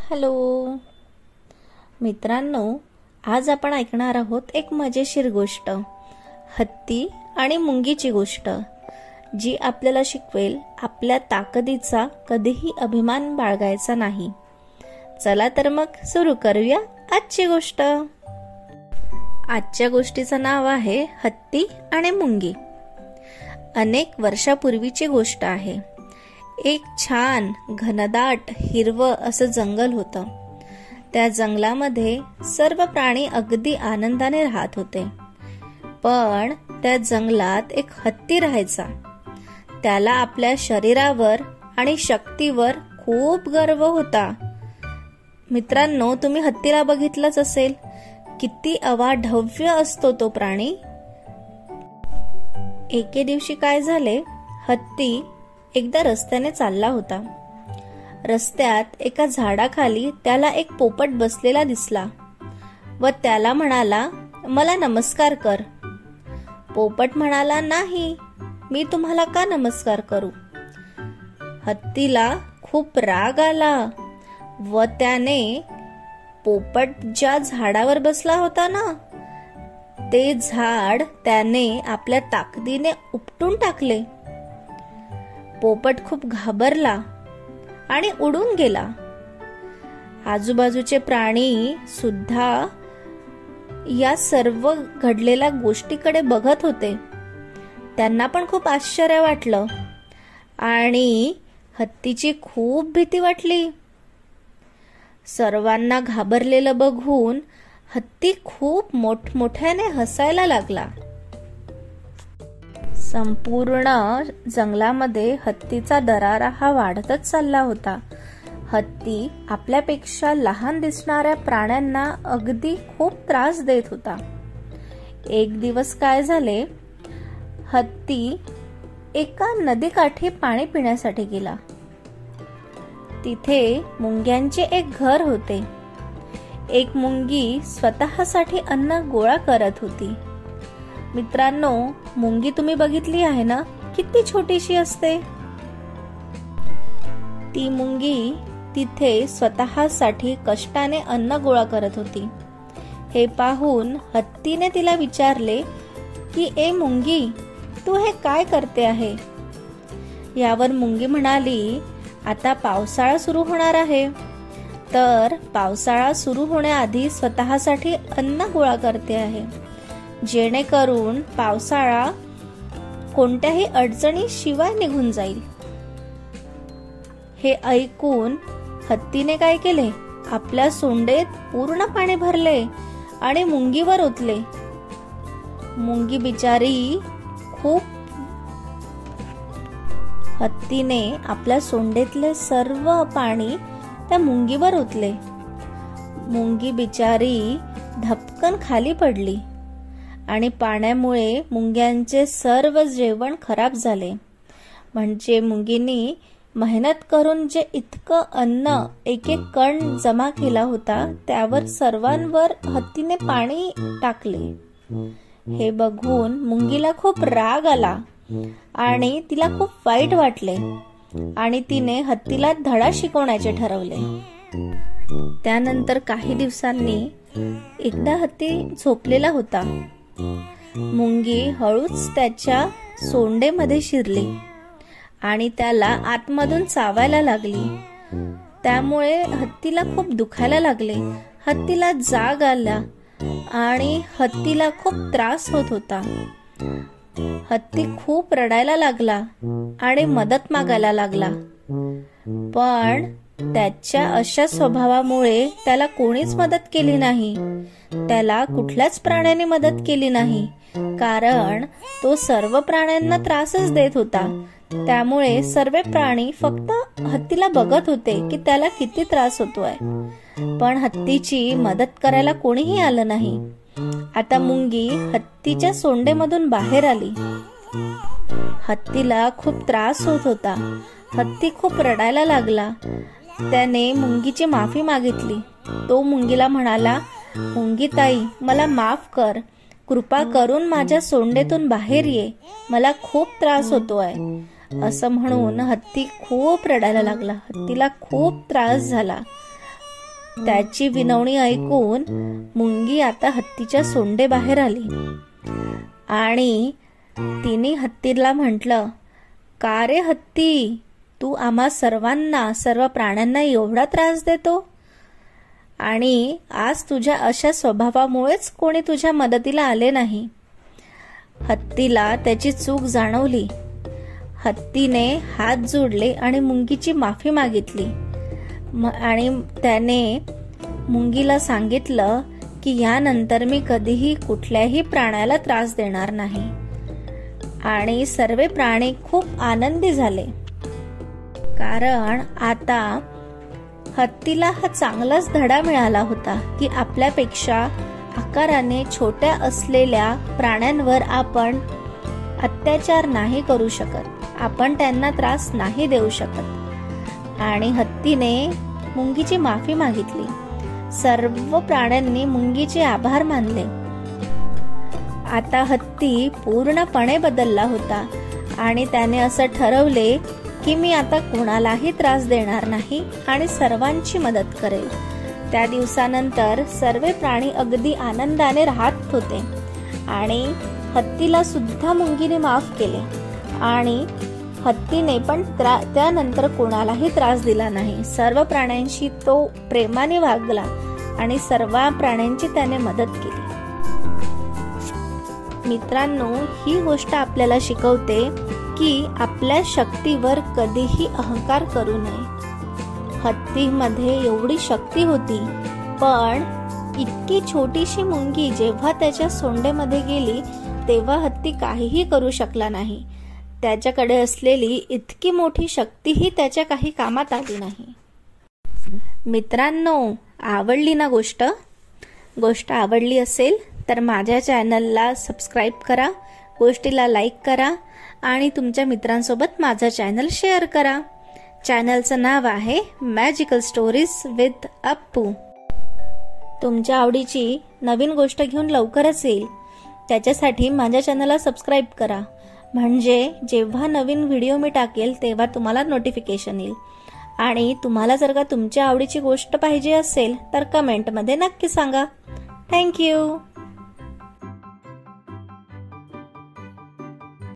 Hello मित्रांनो, आज आपण ऐकणार आहोत एक मजेशीर गोष्ट, हत्ती आणि मुंगीची गोष्ट, जी आपल्याला शिकवेल आपल्या ताकदीचा कधीही अभिमान बाळगायचा नाही. चला तर मग सुरू करूया आजची गोष्ट. आजच्या गोष्टीचं नाव आहे हत्ती आणि मुंगी. अनेक वर्षापूर्वीची गोष्ट आहे. एक छान घनदाट हिरवं असं जंगल होतं. त्या जंगलामध्ये सर्व प्राणी अगदी आनंदाने राहत होते. पण त्या जंगलात एक हत्ती राहायचा. त्याला आपल्या शरीरावर आणि शक्तीवर खूप गर्व होता. मित्रांनो, तुम्ही हत्तीला बघितलंच असेल. किती अवाढव्य असतो तो प्राणी. एके दिवशी काय झाले, हत्ती एकदा रस्त्याने चालला होता. रस्त्यात एका झाडाखाली त्याला एक पोपट बसलेला दिसला व त्याला म्हणाला, मला नमस्कार कर. पोपट म्हणाला, नाही, मी तुम्हाला का नमस्कार करू. हत्तीला खूप राग आला व त्याने पोपट ज्या झाडावर बसला होता ना, ते झाड त्याने आपल्या ताकदीने उपटून टाकले. पोपट खूप घाबरला आणि उडून गेला. आजूबाजूचे प्राणी सुद्धा या सर्व घडलेल्या गोष्टीकडे बघत होते. त्यांना पण खूप आश्चर्य वाटलं आणि हत्तीची खूप भीती वाटली. सर्वांना घाबरलेलं बघून हत्ती खूप मोठमोठ्याने हसायला लागला. संपूर्ण जंगलामध्ये हत्तीचा दरारा हा वाढतच चालला होता. हत्ती आपल्यापेक्षा लहान दिसणाऱ्या प्राण्यांना अगदी खूप त्रास देत होता. एक दिवस काय झाले, हत्ती एका नदीकाठी पाणी पिण्यासाठी गेला. तिथे मुंग्यांचे एक घर होते. एक मुंगी स्वतःसाठी अन्न गोळा करत होती. मित्रांनो, मुंगी तुम्ही बघितली आहे ना, किती छोटीशी असते. ती मुंगी तिथे स्वतःसाठी कष्टाने अन्न गोळा करत होती. हे पाहून हत्तीने तिला विचारले की, ए मुंगी, तू हे काय करते आहे. यावर मुंगी म्हणाली, आता पावसाळा सुरू होणार आहे, तर पावसाळा सुरू होण्याआधी स्वतःसाठी अन्न गोळा करते आहे, जेणेकरून पावसाळा कोणत्याही अडचणी शिवाय निघून जाईल. हे ऐकून हत्तीने काय केले, आपल्या सोंडेत पूर्ण पाणी भरले आणि मुंगीवर ओतले. मुंगी बिचारी हत्तीने आपल्या सोंडेतले सर्व पाणी त्या मुंगीवर ओतले. मुंगी बिचारी धपकन खाली पडली आणि पाण्यामुळे मुंग्यांचे सर्व जेवण खराब झाले. म्हणजे मुंगीनी मेहनत करून जे इतकं अन्न एक एक कण जमा केला होता, त्यावर सर्वांवर हत्तीने पाणी टाकले. हे बघून मुंगीला खूप राग आला आणि तिला खूप वाईट वाटले आणि तिने हत्तीला धडा शिकवण्याचे ठरवले. त्यानंतर काही दिवसांनी एकदा हत्ती झोपलेला होता. मुंगी हळूच त्याच्या सोंडेमध्ये शिरली आणि त्याला आतमधून चावायला लागली. त्यामुळे हत्तीला खूप दुखायला लागले. हत्तीला जाग आला आणि हत्तीला खूप त्रास होत होता. हत्ती खूप रडायला लागला आणि मदत मागायला लागला. पण त्याच्या अशा स्वभावामुळे त्याला कोणीच मदत केली नाही. त्याला कुठल्याच प्राण्याने मदत केली नाही, कारण तो सर्व प्राण्यांना त्रासच देत होता. त्यामुळे सर्व प्राणी फक्त हत्तीला बघत होते की त्याला किती त्रास होतोय, पण हत्तीची मदत करायला कोणीही आलं नाही. आता मुंगी हत्तीच्या सोंडेमधून बाहेर आली. हत्तीला खूप त्रास होत होता. हत्ती खूप रडायला लागला. त्याने मुंगीची माफी मागितली. तो मुंगीला म्हणाला, मुंगी ताई, मला माफ कर. कृपा करून माझ्या सोंडेतून बाहेर ये. मला खूप त्रास होतोय. असं म्हणून हत्ती खूप रडायला लागला. हत्तीला खूप त्रास झाला. त्याची विनवणी ऐकून मुंगी आता हत्तीच्या सोंडेबाहेर आली आणि तिने हत्तीला म्हटलं, का रे हत्ती, तू आम्हा सर्वांना, सर्व प्राण्यांना एवढा त्रास देतो आणि आज तुझ्या अशा स्वभावामुळेच कोणी तुझ्या मदतीला आले नाही. हत्तीला त्याची चूक जाणवली. हत्तीने हात जोडले आणि मुंगीची माफी मागितली आणि त्याने मुंगीला सांगितलं की यानंतर मी कधीही कुठल्याही प्राण्याला त्रास देणार नाही. आणि सर्व प्राणी खूप आनंदी झाले, कारण आता हत्तीला हा चांगलाच धडा मिळाला होता की आपल्यापेक्षा आकाराने छोट्या असलेल्या प्राण्यांवर आपण अत्याचार नाही करू शकत, आपण त्यांना त्रास नाही देऊ शकत. आणि हत्तीने मुंगीची माफी मागितली. सर्व प्राण्यांनी मुंगीचे आभार मानले. आता हत्ती पूर्णपणे बदलला होता आणि त्याने असं ठरवले की मी आता कोणालाही त्रास देणार नाही आणि सर्वांची मदत करेल. त्या दिवसानंतर सर्व प्राणी अगदी आनंदाने राहत होते आणि हत्तीला सुद्धा मुंगीने माफ केले आणि हत्तीने पण त्यानंतर कोणालाही त्रास दिला नाही. सर्व प्राण्यांशी तो प्रेमाने वागला आणि सर्व प्राण्यांची त्याने मदत केली. मित्रांनो, ही गोष्ट आपल्याला शिकवते की आपल्या शक्तीवर कधीही अहंकार करू नये. हत्तीमध्ये एवढी शक्ती होती, पण इतकी छोटीशी मुंगी जेव्हा त्याच्या सोंडेमध्ये गेली तेव्हा हत्ती काहीही करू शकला नाही. त्याच्याकडे असलेली इतकी मोठी शक्तीही त्याच्या काही कामात आली नाही. मित्रांनो, आवडली ना गोष्ट? गोष्ट आवडली असेल तर माझ्या चॅनलला सबस्क्राईब करा, गोष्टीला लाईक करा आणि तुमच्या मित्रांसोबत माझा चॅनल शेअर करा. चॅनलचं नाव आहे मॅजिकल स्टोरीज विथ अप्पू. तुमच्या आवडीची नवीन गोष्ट घेऊन लवकरच येईल. त्याच्यासाठी माझ्या चॅनलला सबस्क्राईब करा, म्हणजे जेव्हा नवीन व्हिडिओ मी टाकेल तेव्हा तुम्हाला नोटिफिकेशन येईल. आणि तुम्हाला जर का तुमच्या आवडीची गोष्ट पाहिजे असेल तर कमेंटमध्ये नक्की सांगा. थँक्यू.